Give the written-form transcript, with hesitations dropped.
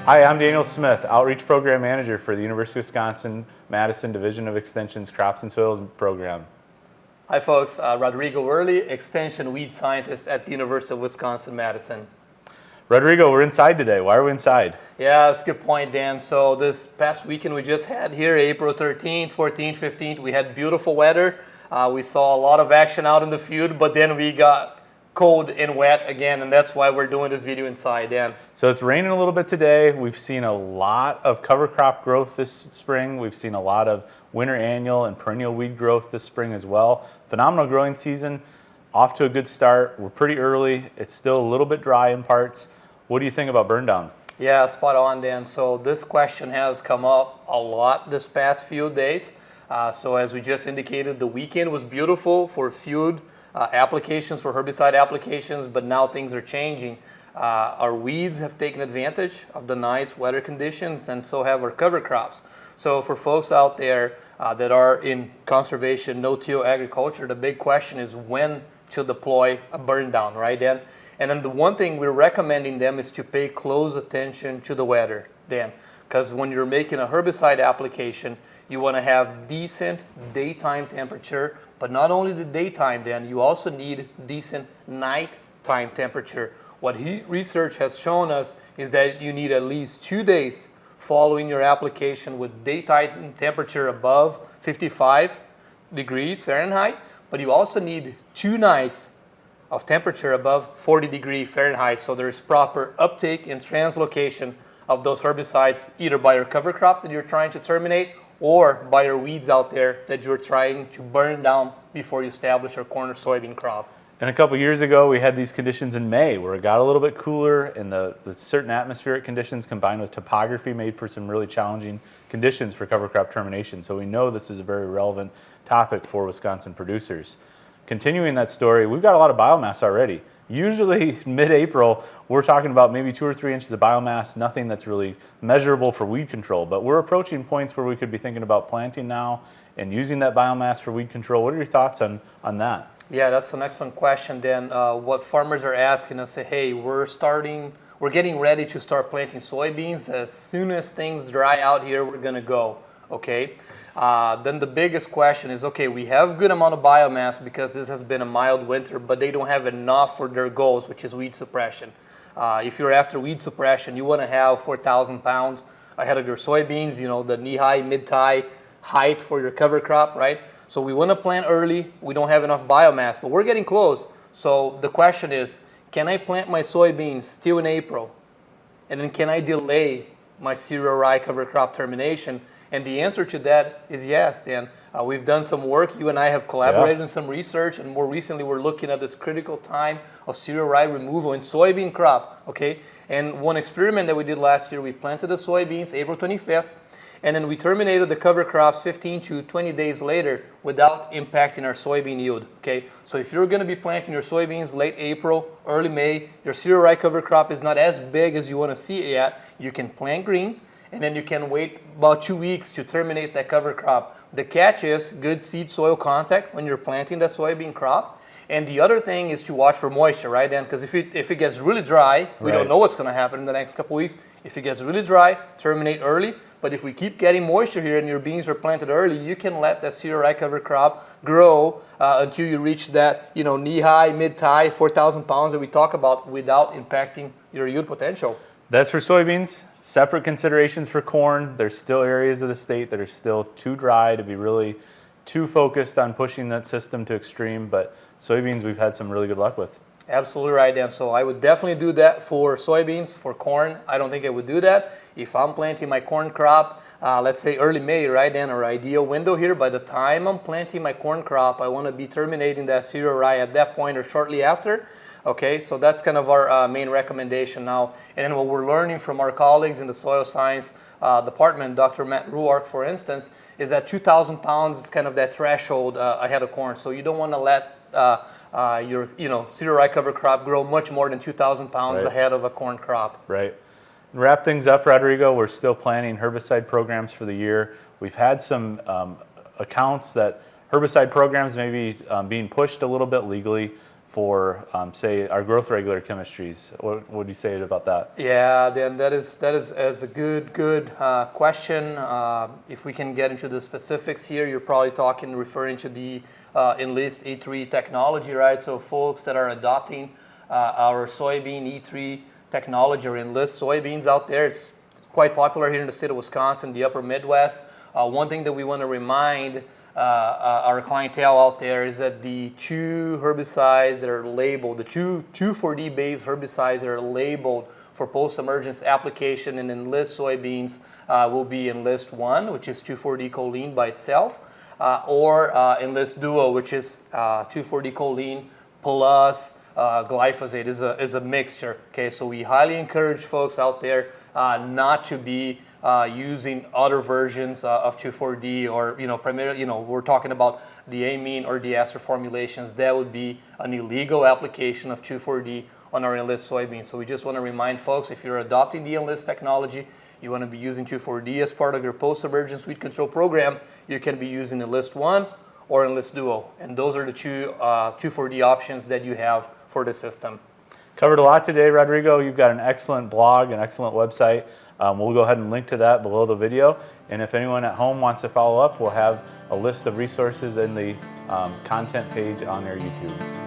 Hi, I'm Daniel Smith, Outreach Program Manager for the University of Wisconsin-Madison Division of Extension's Crops and Soils Program. Hi folks, Rodrigo Extension Weed Scientist at the University of Wisconsin-Madison. Rodrigo, we're inside today. Why are we inside? Yeah, that's a good point, Dan. So this past weekend we just had here, April 13th, 14th, 15th, we had beautiful weather. We saw a lot of action out in the field, but then we got cold and wet again, and that's why we're doing this video inside, Dan. So it's raining a little bit today. We've seen a lot of cover crop growth this spring. We've seen a lot of winter annual and perennial weed growth this spring as well. Phenomenal growing season, off to a good start. We're pretty early. It's still a little bit dry in parts. What do you think about burn down? Yeah, spot on, Dan. So this question has come up a lot this past few days. So as we just indicated, the weekend was beautiful for field applications, for herbicide applications, but now things are changing. Our weeds have taken advantage of the nice weather conditions, and so have our cover crops. So for folks out there that are in conservation, no-till agriculture, the big question is when to deploy a burn down, right, Dan? And then the one thing we're recommending them is to pay close attention to the weather, Dan, because when you're making a herbicide application, you want to have decent daytime temperature, but not only the daytime, Dan, you also need decent nighttime temperature. What research has shown us is that you need at least 2 days following your application with daytime temperature above 55 degrees Fahrenheit, but you also need 2 nights of temperature above 40 degrees Fahrenheit, so there's proper uptake and translocation of those herbicides, either by your cover crop that you're trying to terminate or by your weeds out there that you're trying to burn down before you establish your corn or soybean crop. And a couple years ago, we had these conditions in May where it got a little bit cooler, and the certain atmospheric conditions combined with topography made for some really challenging conditions for cover crop termination. So we know this is a very relevant topic for Wisconsin producers. Continuing that story, we've got a lot of biomass already. Usually mid-April, we're talking about maybe 2 or 3 inches of biomass, nothing that's really measurable for weed control, but we're approaching points where we could be thinking about planting now and using that biomass for weed control. What are your thoughts on that? Yeah, that's an excellent question, Dan. What farmers are asking us, say, hey, we're getting ready to start planting soybeans. As soon as things dry out here, we're gonna go, okay? Then the biggest question is, okay, we have good amount of biomass because this has been a mild winter, but they don't have enough for their goals, which is weed suppression. If you're after weed suppression, you want to have 4,000 pounds ahead of your soybeans, you know, the knee-high, mid-thigh height for your cover crop, right? So we want to plant early. We don't have enough biomass, but we're getting close. So the question is, can I plant my soybeans still in April? And then can I delay my cereal rye cover crop termination? And the answer to that is yes, Dan. We've done some work. You and I have collaborated in some research, and more recently we're looking at this critical time of cereal rye removal in soybean crop, okay? And one experiment that we did last year, we planted the soybeans April 25th, and then we terminated the cover crops 15 to 20 days later without impacting our soybean yield, okay? So if you're gonna be planting your soybeans late April, early May, your cereal rye cover crop is not as big as you wanna see it yet, you can plant green, and then you can wait about 2 weeks to terminate that cover crop. The catch is good seed soil contact when you're planting that soybean crop. And the other thing is to watch for moisture, right, Dan? Because if it gets really dry, we don't know what's going to happen in the next couple weeks. If it gets really dry, terminate early. But if we keep getting moisture here and your beans are planted early, you can let that cereal rye cover crop grow until you reach that, you know, knee-high, mid-thigh, 4,000 pounds that we talk about without impacting your yield potential. That's for soybeans. Separate considerations for corn. There's still areas of the state that are still too dry to be really too focused on pushing that system to extreme, but soybeans we've had some really good luck with. Absolutely right, Dan. So I would definitely do that for soybeans. For corn, I don't think I would do that. If I'm planting my corn crop, let's say early May, right, Dan, our ideal window here, by the time I'm planting my corn crop, I want to be terminating that cereal rye at that point or shortly after. Okay, so that's kind of our main recommendation now. And then what we're learning from our colleagues in the soil science department, Dr. Matt Ruark, for instance, is that 2,000 pounds is kind of that threshold ahead of corn. So you don't want to let your cereal rye cover crop grow much more than 2,000 pounds ahead of a corn crop. Right. Wrap things up, Rodrigo. We're still planning herbicide programs for the year. We've had some accounts that herbicide programs may be being pushed a little bit legally for, say, our growth regulator chemistries. What would you say about that? Yeah, then that is a good question. If we can get into the specifics here, you're probably referring to the Enlist E3 technology, right? So folks that are adopting our soybean E3 technology or Enlist soybeans out there, it's quite popular here in the state of Wisconsin, the upper Midwest. One thing that we want to remind our clientele out there is that the two herbicides that are labeled, the two 2,4-D based herbicides that are labeled for post-emergence application in Enlist soybeans will be Enlist 1, which is 2,4-D choline by itself, or Enlist Duo, which is 2,4-D choline plus glyphosate is a mixture. Okay, so we highly encourage folks out there not to be using other versions of 2,4-D, or primarily, we're talking about the amine or the ester formulations. That would be an illegal application of 2,4-D on our Enlist soybeans. So we just want to remind folks, if you're adopting the Enlist technology, you want to be using 2,4-D as part of your post-emergence weed control program, you can be using Enlist 1 or Enlist Duo. And those are the two 2,4-D options that you have for the system. Covered a lot today, Rodrigo. You've got an excellent blog, an excellent website. We'll go ahead and link to that below the video. And if anyone at home wants to follow up, we'll have a list of resources in the content page on their YouTube.